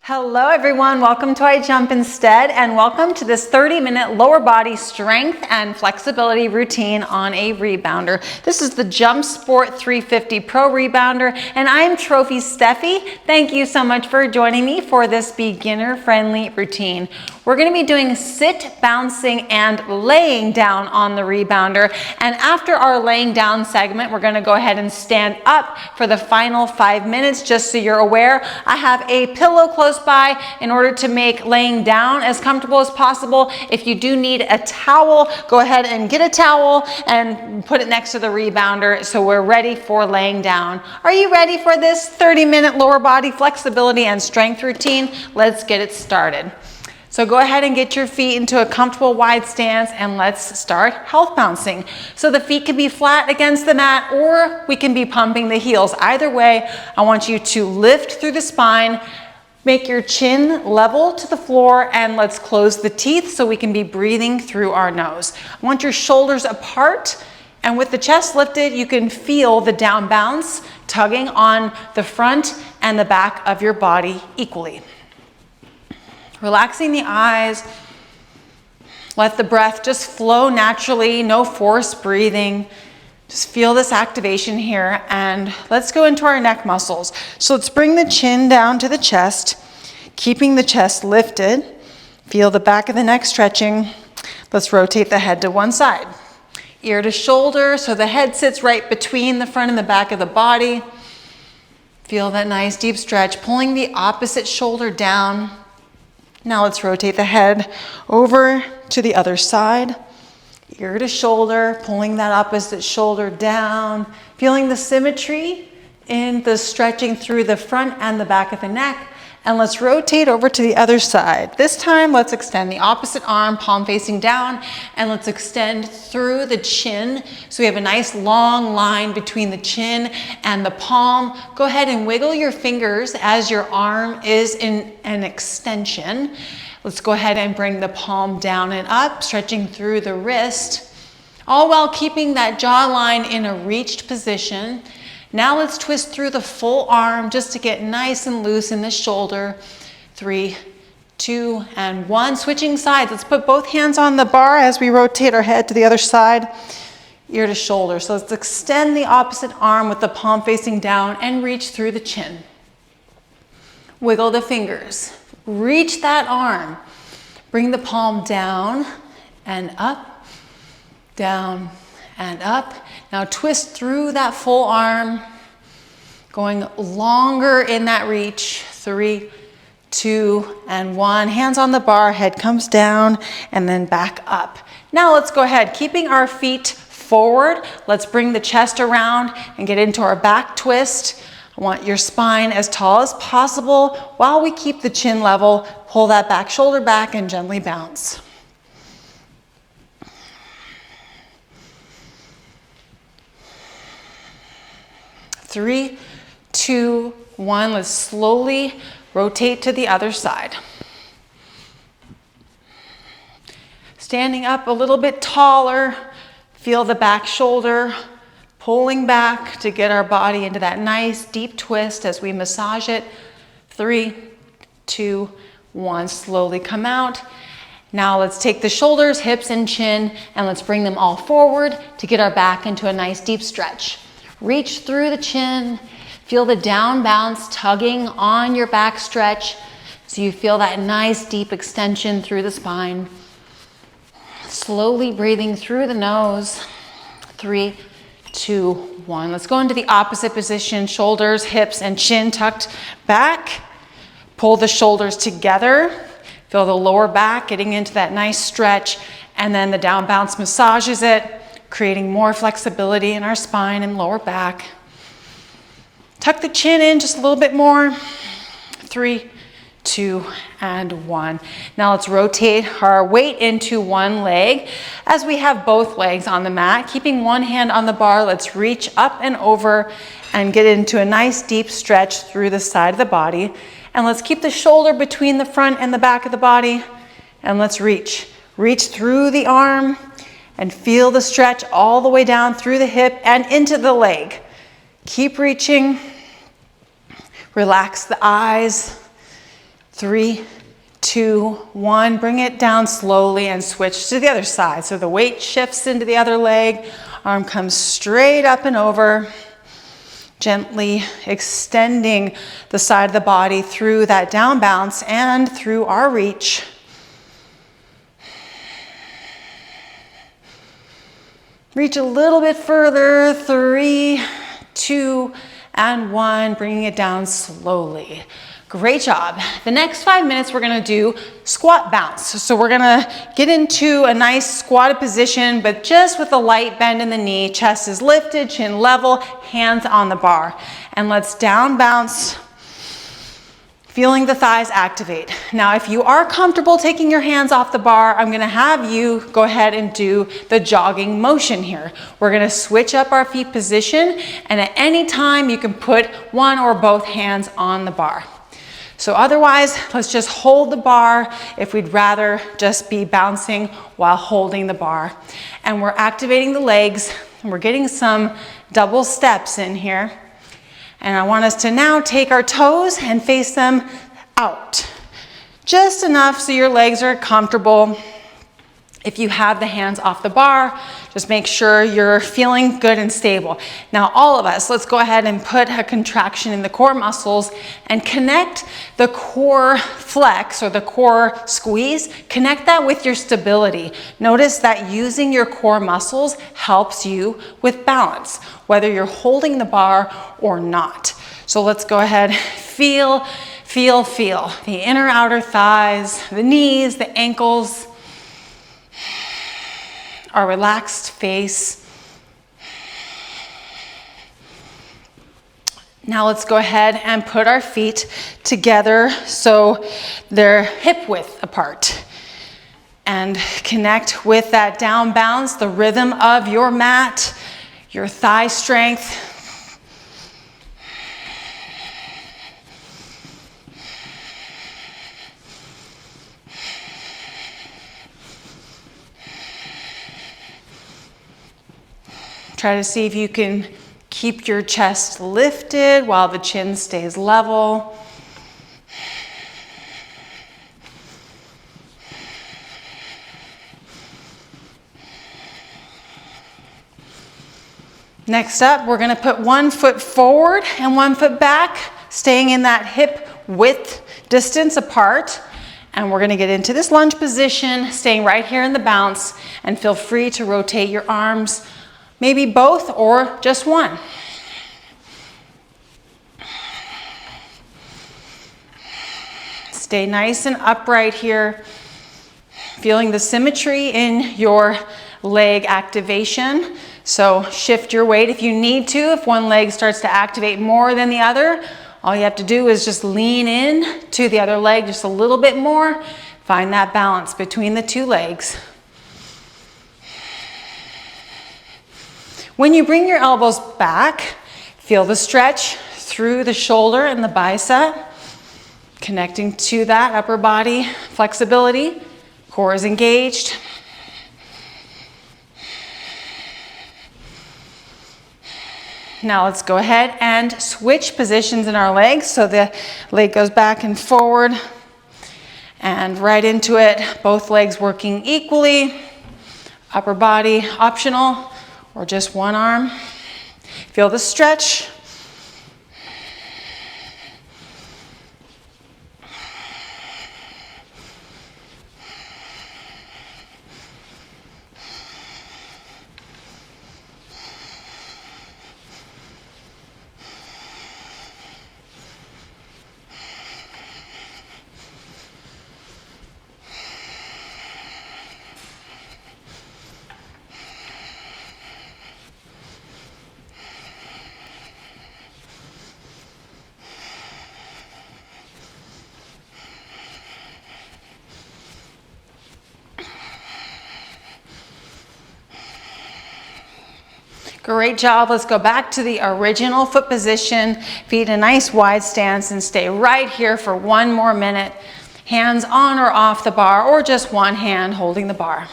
Hello everyone, welcome to I Jump Instead and welcome to this 30-minute lower body strength and flexibility routine on a rebounder. This is the Jump Sport 350 Pro Rebounder and I'm Trophy Steffi. Thank you so much for joining me for this beginner-friendly routine. We're going to be doing sit, bouncing, and laying down on the rebounder. And after our laying down segment, we're going to go ahead and stand up for the final 5 minutes. Just so you're aware, I have a pillow close by in order to make laying down as comfortable as possible. If you do need a towel, go ahead and get a towel and put it next to the rebounder so we're ready for laying down. Are you ready for this 30-minute lower body flexibility and strength routine? Let's get it started. So go ahead and get your feet into a comfortable wide stance and let's start health bouncing. So the feet can be flat against the mat or we can be pumping the heels. Either way, I want you to lift through the spine, make your chin level to the floor, and let's close the teeth so we can be breathing through our nose. I want your shoulders apart, and with the chest lifted, you can feel the down bounce tugging on the front and the back of your body equally. Relaxing the eyes, let the breath just flow naturally, no forced breathing. Just feel this activation here, and let's go into our neck muscles. So let's bring the chin down to the chest, keeping the chest lifted. Feel the back of the neck stretching. Let's rotate the head to one side. Ear to shoulder, so the head sits right between the front and the back of the body. Feel that nice deep stretch, pulling the opposite shoulder down. Now let's rotate the head over to the other side. Ear to shoulder, pulling that opposite shoulder down, feeling the symmetry in the stretching through the front and the back of the neck. And let's rotate over to the other side. This time, let's extend the opposite arm, palm facing down, and let's extend through the chin. So we have a nice long line between the chin and the palm. Go ahead and wiggle your fingers as your arm is in an extension. Let's go ahead and bring the palm down and up, stretching through the wrist, all while keeping that jawline in a reached position. Now let's twist through the full arm just to get nice and loose in the shoulder. 3, 2, and 1. Switching sides. Let's put both hands on the bar as we rotate our head to the other side, ear to shoulder. So let's extend the opposite arm with the palm facing down and reach through the chin. Wiggle the fingers. Reach that arm. Bring the palm down and up, down and up. Now twist through that full arm, going longer in that reach. 3, 2, and 1. Hands on the bar, head comes down, and then back up. Now let's go ahead, keeping our feet forward. Let's bring the chest around and get into our back twist. I want your spine as tall as possible while we keep the chin level. Pull that back shoulder back and gently bounce. 3, 2, 1. Let's slowly rotate to the other side. Standing up a little bit taller. Feel the back shoulder pulling back to get our body into that nice deep twist as we massage it. 3, 2, 1. Slowly come out. Now let's take the shoulders, hips, and chin, and let's bring them all forward to get our back into a nice deep stretch. Reach through the chin, feel the down bounce tugging on your back stretch so you feel that nice deep extension through the spine. Slowly breathing through the nose. 3, 2, 1. Let's go into the opposite position, shoulders, hips, and chin tucked back. Pull the shoulders together. Feel the lower back getting into that nice stretch, and then the down bounce massages it, creating more flexibility in our spine and lower back. Tuck the chin in just a little bit more. 3, 2, and 1. Now let's rotate our weight into one leg as we have both legs on the mat. Keeping one hand on the bar, let's reach up and over and get into a nice deep stretch through the side of the body. And let's keep the shoulder between the front and the back of the body. And let's reach. Reach through the arm. And feel the stretch all the way down through the hip and into the leg. Keep reaching. Relax the eyes. 3, 2, 1. Bring it down slowly and switch to the other side. So the weight shifts into the other leg. Arm comes straight up and over. Gently extending the side of the body through that down bounce and through our reach. Reach a little bit further. 3, 2, and 1. Bringing it down slowly. Great job. The next 5 minutes, we're gonna do squat bounce. So we're gonna get into a nice squatted position, but just with a light bend in the knee. Chest is lifted, chin level, hands on the bar. And let's down bounce, feeling the thighs activate. Now, if you are comfortable taking your hands off the bar, I'm gonna have you go ahead and do the jogging motion here. We're gonna switch up our feet position, and at any time, you can put one or both hands on the bar. So otherwise, let's just hold the bar if we'd rather just be bouncing while holding the bar. And we're activating the legs, and we're getting some double steps in here. And I want us to now take our toes and face them out. Just enough so your legs are comfortable. If you have the hands off the bar, just make sure you're feeling good and stable. Now, all of us, let's go ahead and put a contraction in the core muscles and connect the core flex or the core squeeze. Connect that with your stability. Notice that using your core muscles helps you with balance, whether you're holding the bar or not. So let's go ahead, feel the inner outer thighs, the knees, the ankles, our relaxed face. Now let's go ahead and put our feet together so they're hip width apart. And connect with that down bounce, the rhythm of your mat, your thigh strength. Try to see if you can keep your chest lifted while the chin stays level. Next up, we're gonna put one foot forward and one foot back, staying in that hip width distance apart. And we're gonna get into this lunge position, staying right here in the bounce, and feel free to rotate your arms, maybe both or just one. Stay nice and upright here, feeling the symmetry in your leg activation. So shift your weight if you need to. If one leg starts to activate more than the other, all you have to do is just lean in to the other leg just a little bit more. Find that balance between the two legs. When you bring your elbows back, feel the stretch through the shoulder and the bicep, connecting to that upper body flexibility. Core is engaged. Now let's go ahead and switch positions in our legs. So the leg goes back and forward and right into it. Both legs working equally. Upper body optional, or just one arm. Feel the stretch. Great job. Let's go back to the original foot position. Feet in a nice wide stance and stay right here for one more minute. Hands on or off the bar, or just one hand holding the bar.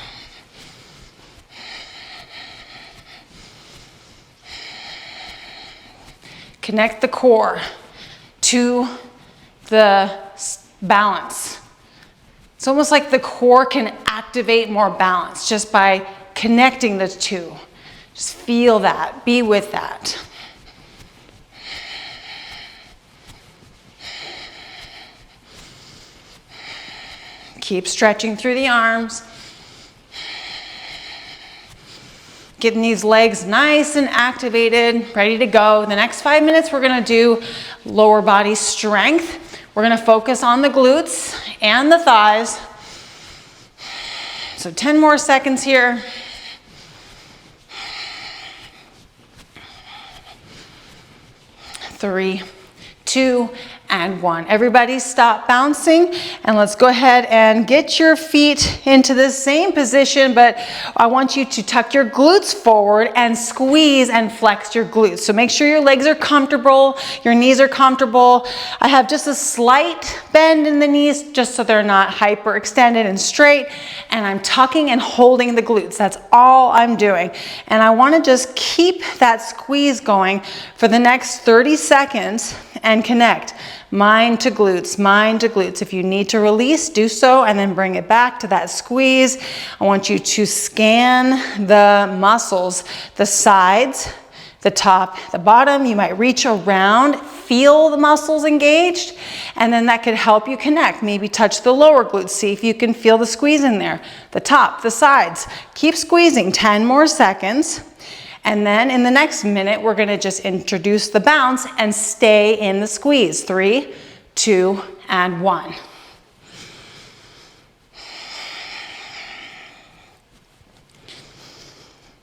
Connect the core to the balance. It's almost like the core can activate more balance just by connecting the two. Just feel that, be with that. Keep stretching through the arms. Getting these legs nice and activated, ready to go. The next 5 minutes, we're gonna do lower body strength. We're gonna focus on the glutes and the thighs. So 10 more seconds here. 3, 2, and 1. Everybody stop bouncing and let's go ahead and get your feet into the same position, but I want you to tuck your glutes forward and squeeze and flex your glutes. So make sure your legs are comfortable, your knees are comfortable. I have just a slight bend in the knees just so they're not hyperextended and straight, and I'm tucking and holding the glutes. That's all I'm doing. And I want to just keep that squeeze going for the next 30 seconds and connect. Mind to glutes, mind to glutes. If you need to release, do so and then bring it back to that squeeze. I want you to scan the muscles, the sides, the top, the bottom. You might reach around, feel the muscles engaged, and then that could help you connect. Maybe touch the lower glutes, see if you can feel the squeeze in there. The top, the sides. Keep squeezing, 10 more seconds. And then in the next minute, we're gonna just introduce the bounce and stay in the squeeze. 3, 2, and 1.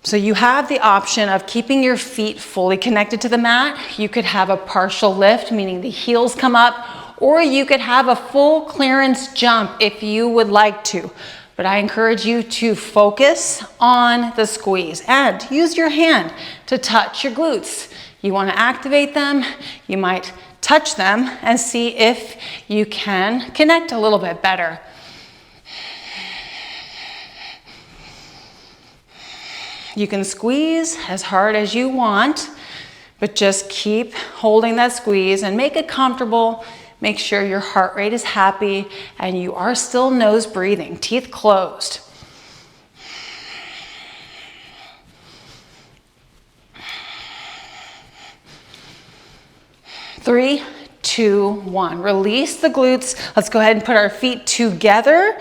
So you have the option of keeping your feet fully connected to the mat. You could have a partial lift, meaning the heels come up, or you could have a full clearance jump if you would like to. But I encourage you to focus on the squeeze and use your hand to touch your glutes. You want to activate them, you might touch them and see if you can connect a little bit better. You can squeeze as hard as you want, but just keep holding that squeeze and make it comfortable. Make sure your heart rate is happy and you are still nose breathing, teeth closed. Three, 2, 1. Release the glutes. Let's go ahead and put our feet together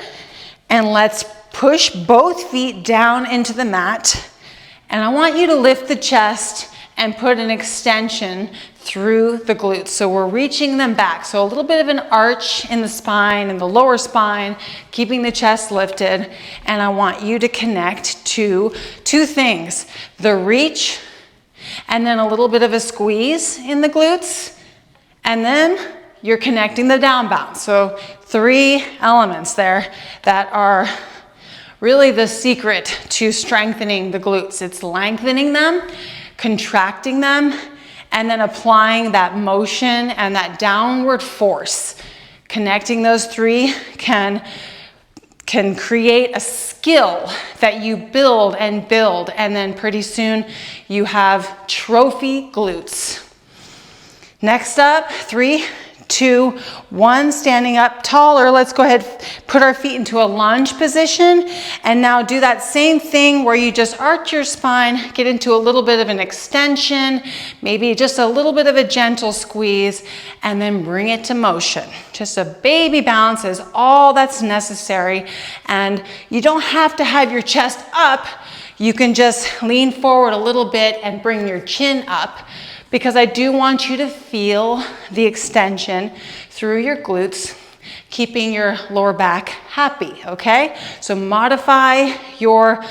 and let's push both feet down into the mat. And I want you to lift the chest and put an extension through the glutes. So we're reaching them back. So a little bit of an arch in the spine and the lower spine, keeping the chest lifted. And I want you to connect to 2 things, the reach and then a little bit of a squeeze in the glutes. And then you're connecting the down bounce. So 3 elements there that are really the secret to strengthening the glutes. It's lengthening them, contracting them, and then applying that motion and that downward force. Connecting those 3 can create a skill that you build, and then pretty soon you have trophy glutes. Next up, 3, 2, 1, standing up taller. Let's go ahead, put our feet into a lunge position, and now do that same thing where you just arch your spine, get into a little bit of an extension, maybe just a little bit of a gentle squeeze, and then bring it to motion. Just a baby bounce is all that's necessary, and you don't have to have your chest up. You can just lean forward a little bit and bring your chin up, because I do want you to feel the extension through your glutes, keeping your lower back happy, okay? So modify your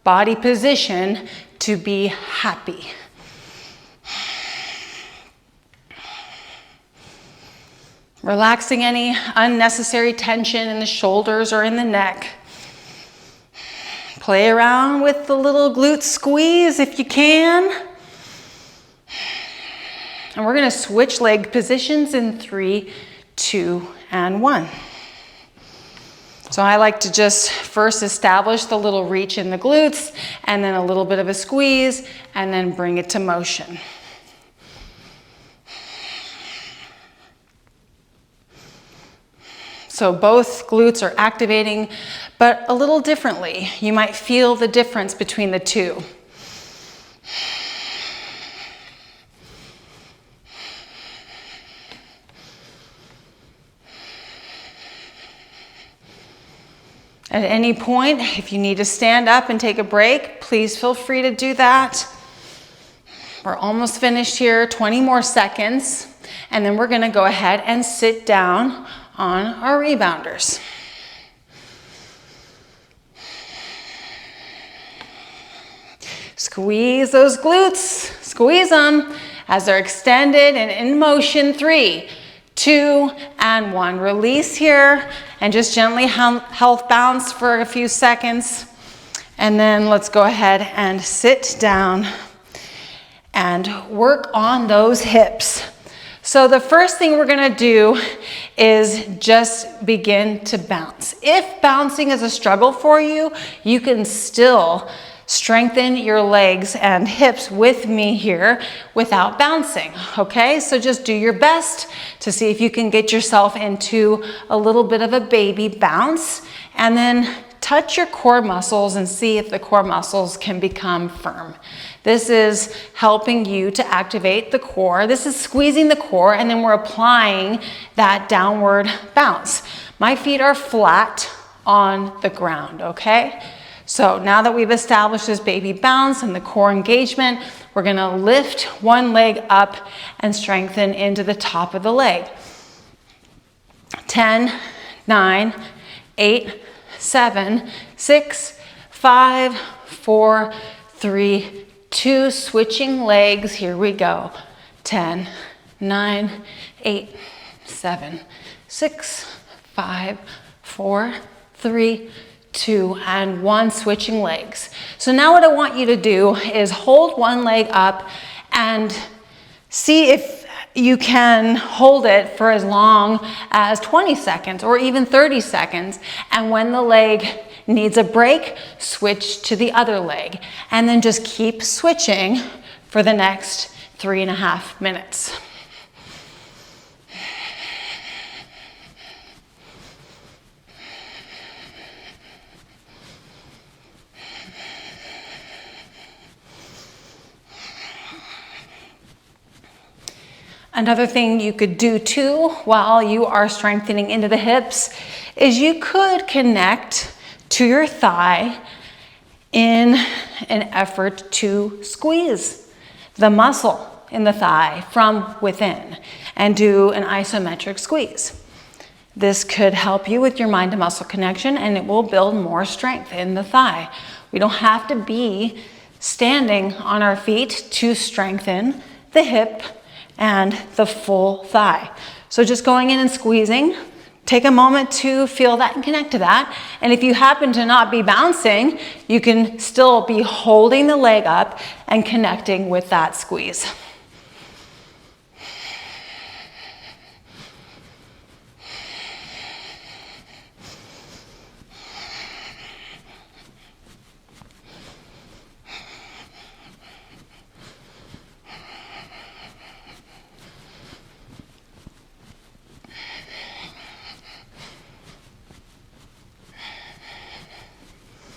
body position to be happy. Relaxing any unnecessary tension in the shoulders or in the neck. Play around with the little glute squeeze if you can. And we're going to switch leg positions in 3, 2, and 1. So I like to just first establish the little reach in the glutes, and then a little bit of a squeeze, and then bring it to motion. So both glutes are activating, but a little differently. You might feel the difference between the two. At any point, if you need to stand up and take a break, please feel free to do that. We're almost finished here, 20 more seconds, and then we're gonna go ahead and sit down on our rebounders. Squeeze those glutes, squeeze them as they're extended and in motion. 3, 2, and 1. Release here and just gently health bounce for a few seconds. And then let's go ahead and sit down and work on those hips. So the first thing we're gonna do is just begin to bounce. If bouncing is a struggle for you, you can still strengthen your legs and hips with me here without bouncing, okay? So just do your best to see if you can get yourself into a little bit of a baby bounce, and then touch your core muscles and see if the core muscles can become firm. This is helping you to activate the core. This is squeezing the core, and then we're applying that downward bounce. My feet are flat on the ground, okay? So now that we've established this baby bounce and the core engagement, we're gonna lift one leg up and strengthen into the top of the leg. 10, 9, 8, 7, 6, 5, 4, 3, 2, switching legs, here we go. 10, 9, 8, 7, 6, 5, 4, 3, 2, and 1, switching legs. So now what I want you to do is hold one leg up and see if you can hold it for as long as 20 seconds or even 30 seconds. And when the leg needs a break, switch to the other leg. And then just keep switching for the next 3.5 minutes. Another thing you could do too while you are strengthening into the hips is you could connect to your thigh in an effort to squeeze the muscle in the thigh from within and do an isometric squeeze. This could help you with your mind to muscle connection, and it will build more strength in the thigh. We don't have to be standing on our feet to strengthen the hip and the full thigh. So just going in and squeezing, take a moment to feel that and connect to that. And if you happen to not be bouncing, you can still be holding the leg up and connecting with that squeeze.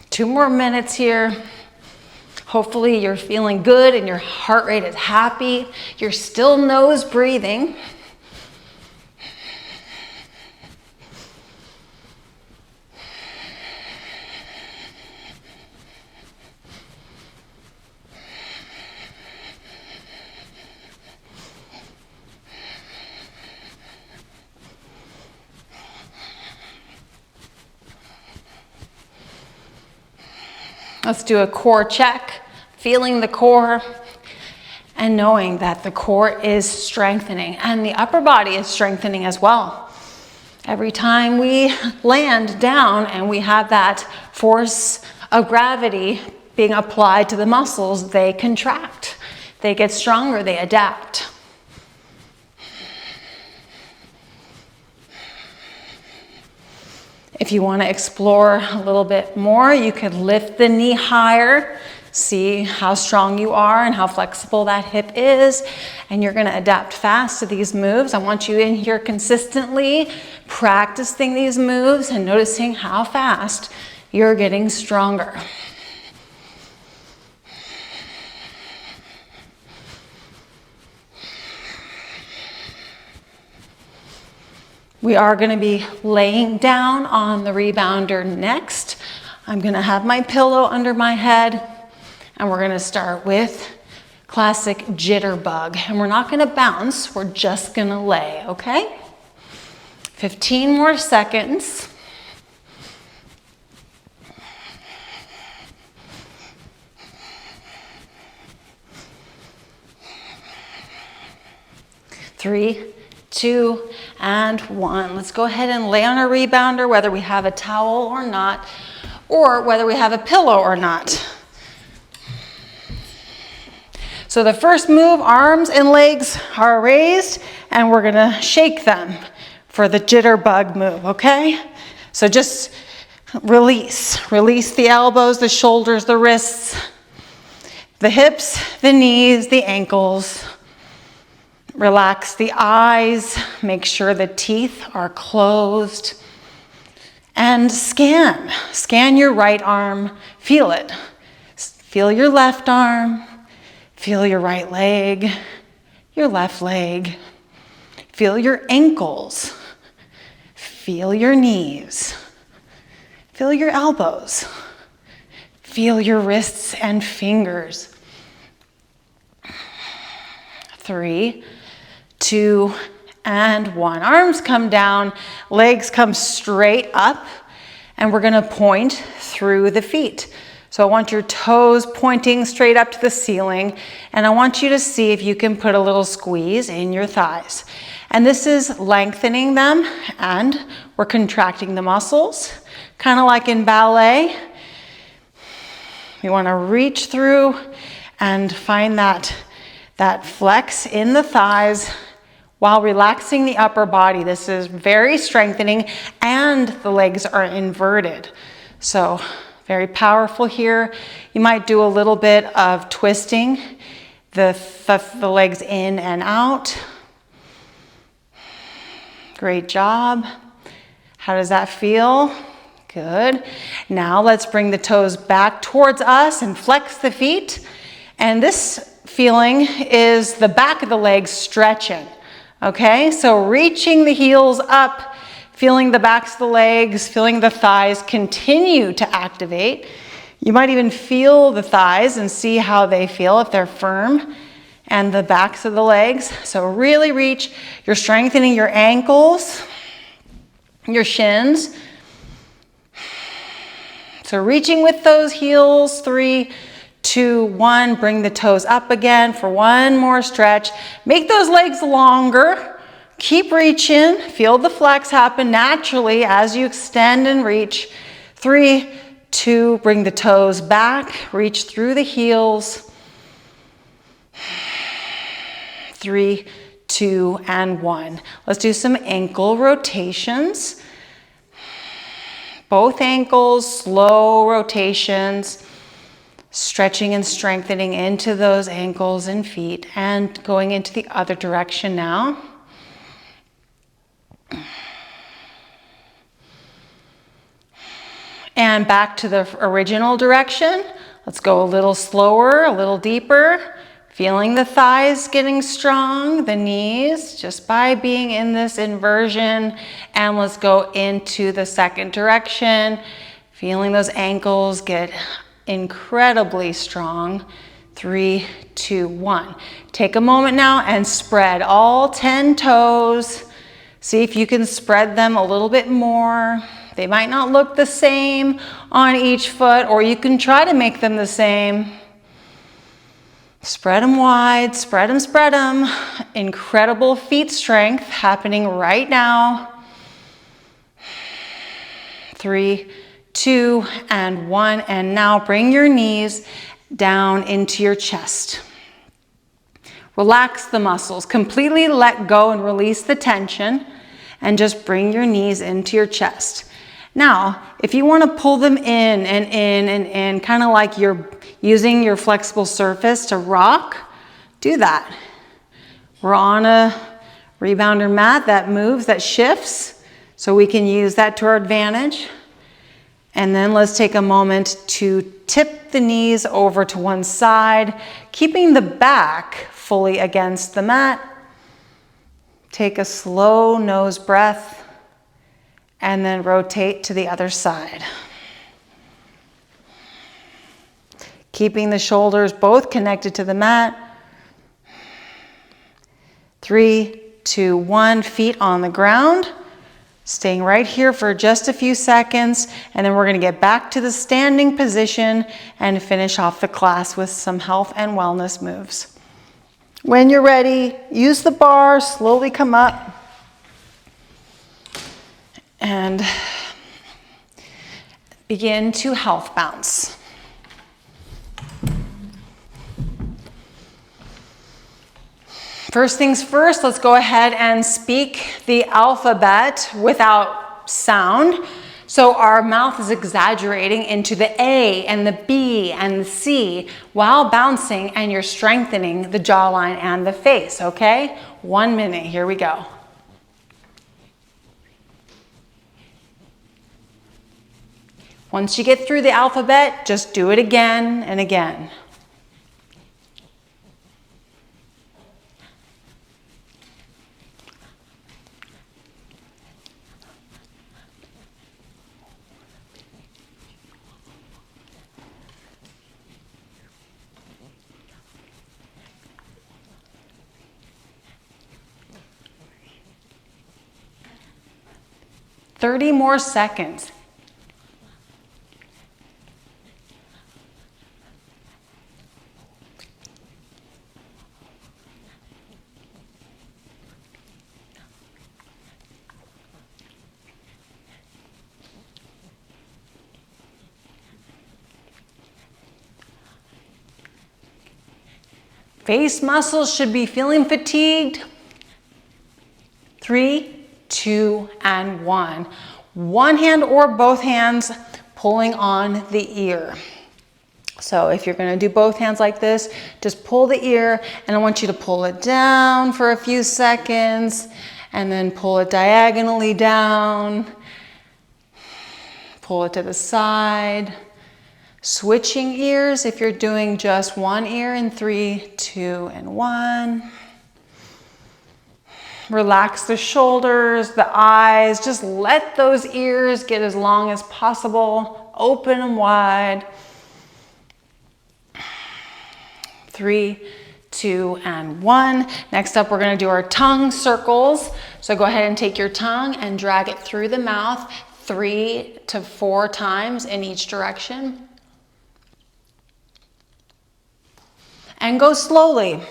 Two more minutes here. Hopefully you're feeling good and your heart rate is happy. You're still nose breathing. Let's do a core check, feeling the core and knowing that the core is strengthening and the upper body is strengthening as well. Every time we land down and we have that force of gravity being applied to the muscles, they contract, they get stronger, they adapt. If you want to explore a little bit more, you could lift the knee higher See how strong you are and how flexible that hip is. And you're gonna adapt fast to these moves. I want you in here consistently practicing these moves and noticing how fast you're getting stronger. We are going to be laying down on the rebounder next. I'm going to have my pillow under my head, and we're going to start with classic jitterbug. And we're not going to bounce, we're just going to lay, okay? 15 more seconds. Three, 2, and 1. Let's go ahead and lay on our rebounder, whether we have a towel or not, or whether we have a pillow or not. So the first move, arms and legs are raised, and we're gonna shake them for the jitterbug move, okay? So just release the elbows, the shoulders, the wrists, the hips, the knees, the ankles. Relax the eyes, make sure the teeth are closed, and scan your right arm, feel it. Feel your left arm, feel your right leg, your left leg, feel your ankles, feel your knees, feel your elbows, feel your wrists and fingers. 3, 2, and 1. Arms come down, legs come straight up, and we're gonna point through the feet. So I want your toes pointing straight up to the ceiling, and I want you to see if you can put a little squeeze in your thighs. And this is lengthening them, and we're contracting the muscles, kind of like in ballet. We wanna reach through and find that flex in the thighs while relaxing the upper body. This is very strengthening, and the legs are inverted. So very powerful here. You might do a little bit of twisting the legs in and out. Great job. How does that feel? Good. Now let's bring the toes back towards us and flex the feet. And this feeling is the back of the legs stretching. Okay, so reaching the heels up, feeling the backs of the legs, feeling the thighs continue to activate. You might even feel the thighs and see how they feel if they're firm, and the backs of the legs. So really reach. You're strengthening your ankles, your shins. So reaching with those heels. 3, 2, 1, bring the toes up again for one more stretch. Make those legs longer. Keep reaching. Feel the flex happen naturally as you extend and reach. 3, 2, bring the toes back. Reach through the heels. 3, 2, and 1. Let's do some ankle rotations. Both ankles, slow rotations. Stretching and strengthening into those ankles and feet, and going into the other direction now. And back to the original direction. Let's go a little slower, a little deeper. Feeling the thighs getting strong, the knees, just by being in this inversion. And let's go into the second direction. Feeling those ankles get incredibly strong. 3, 2, 1. Take a moment now and spread all 10 toes. See if you can spread them a little bit more. They might not look the same on each foot, or you can try to make them the same. Spread them wide, spread them, spread them. Incredible feet strength happening right now. 3, 2, and 1. And now bring your knees down into your chest. Relax the muscles. Completely let go and release the tension. And just bring your knees into your chest. Now, if you want to pull them in and in and in, kind of like you're using your flexible surface to rock, do that. We're on a rebounder mat that moves, that shifts, so we can use that to our advantage. And then let's take a moment to tip the knees over to one side, keeping the back fully against the mat. Take a slow nose breath and then rotate to the other side. Keeping the shoulders both connected to the mat. 3, 2, 1, feet on the ground. Staying right here for just a few seconds, and then we're going to get back to the standing position and finish off the class with some health and wellness moves. When you're ready, use the bar, slowly come up, and begin to health bounce. First things first, let's go ahead and speak the alphabet without sound. So our mouth is exaggerating into the A and the B and the C while bouncing, and you're strengthening the jawline and the face, okay? 1 minute, here we go. Once you get through the alphabet, just do it again and again. Thirty more seconds. Face muscles should be feeling fatigued. 3, 2, and 1. One hand or both hands pulling on the ear. So if you're going to do both hands like this, just pull the ear, and I want you to pull it down for a few seconds, and then pull it diagonally down. Pull it to the side. Switching ears if you're doing just one ear in 3, 2, and 1. Relax the shoulders, the eyes. Just let those ears get as long as possible. Open them wide. 3, 2, and 1. Next up, we're going to do our tongue circles. So go ahead and take your tongue and drag it through the mouth 3 to 4 times in each direction. And go slowly.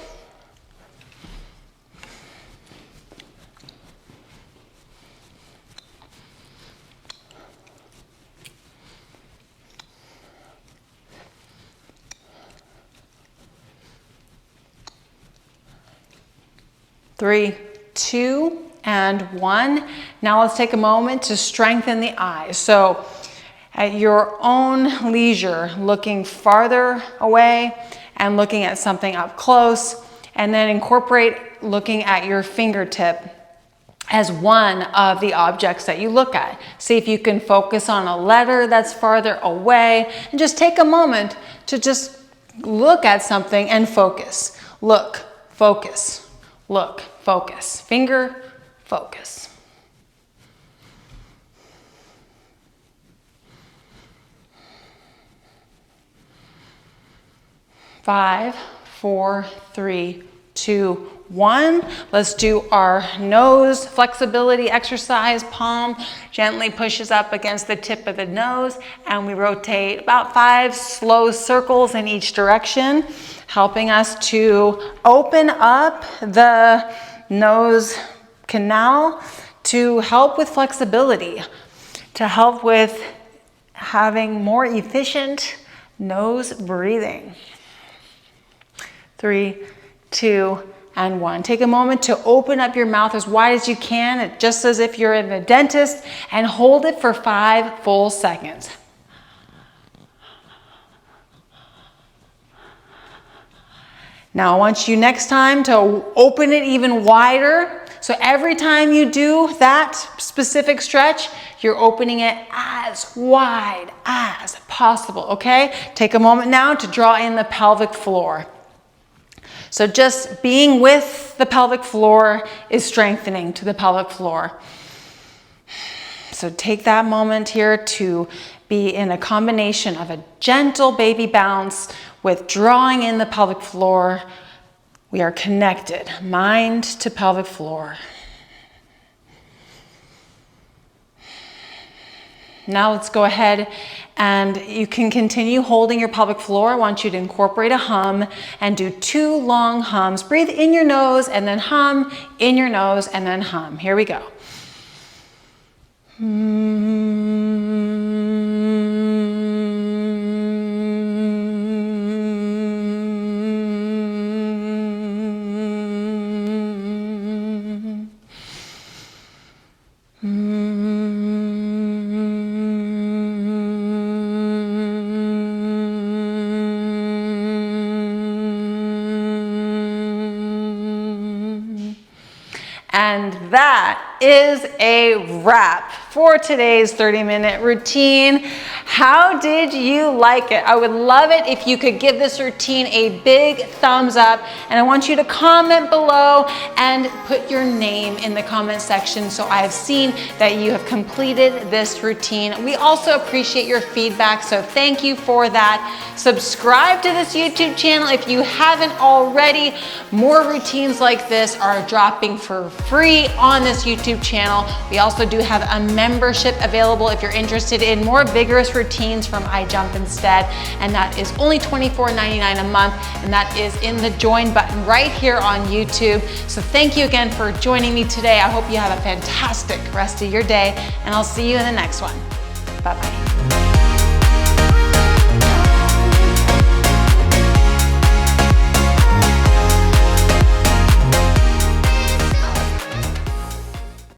Three, 2, and 1. Now let's take a moment to strengthen the eyes. So at your own leisure, looking farther away and looking at something up close, and then incorporate looking at your fingertip as one of the objects that you look at. See if you can focus on a letter that's farther away, and just take a moment to just look at something and focus. Look, focus, look, focus. Finger, focus. 5, 4, 3, 2, 1. Let's do our nose flexibility exercise. Palm gently pushes up against the tip of the nose, and we rotate about 5 slow circles in each direction, helping us to open up the nose canal to help with flexibility, to help with having more efficient nose breathing. 3, 2, and 1. Take a moment to open up your mouth as wide as you can, just as if you're in a dentist, and hold it for 5 full seconds. Now I want you next time to open it even wider. So every time you do that specific stretch, you're opening it as wide as possible, okay? Take a moment now to draw in the pelvic floor. So just being with the pelvic floor is strengthening to the pelvic floor. So take that moment here to be in a combination of a gentle baby bounce with drawing in the pelvic floor. We are connected, mind to pelvic floor. Now let's go ahead and you can continue holding your pelvic floor. I want you to incorporate a hum and do 2 long hums. Breathe in your nose and then hum, in your nose and then hum. Here we go. And that is a wrap for today's 30-minute routine. How did you like it? I would love it if you could give this routine a big thumbs up, and I want you to comment below and put your name in the comment section so I've seen that you have completed this routine. We also appreciate your feedback, so thank you for that. Subscribe to this YouTube channel if you haven't already. More routines like this are dropping for free on this YouTube channel. We also do have a membership available if you're interested in more vigorous routines from I Jump Instead, and that is only $24.99 a month, and that is in the join button right here on YouTube. So thank you again for joining me today. I hope you have a fantastic rest of your day, and I'll see you in the next one. Bye-bye.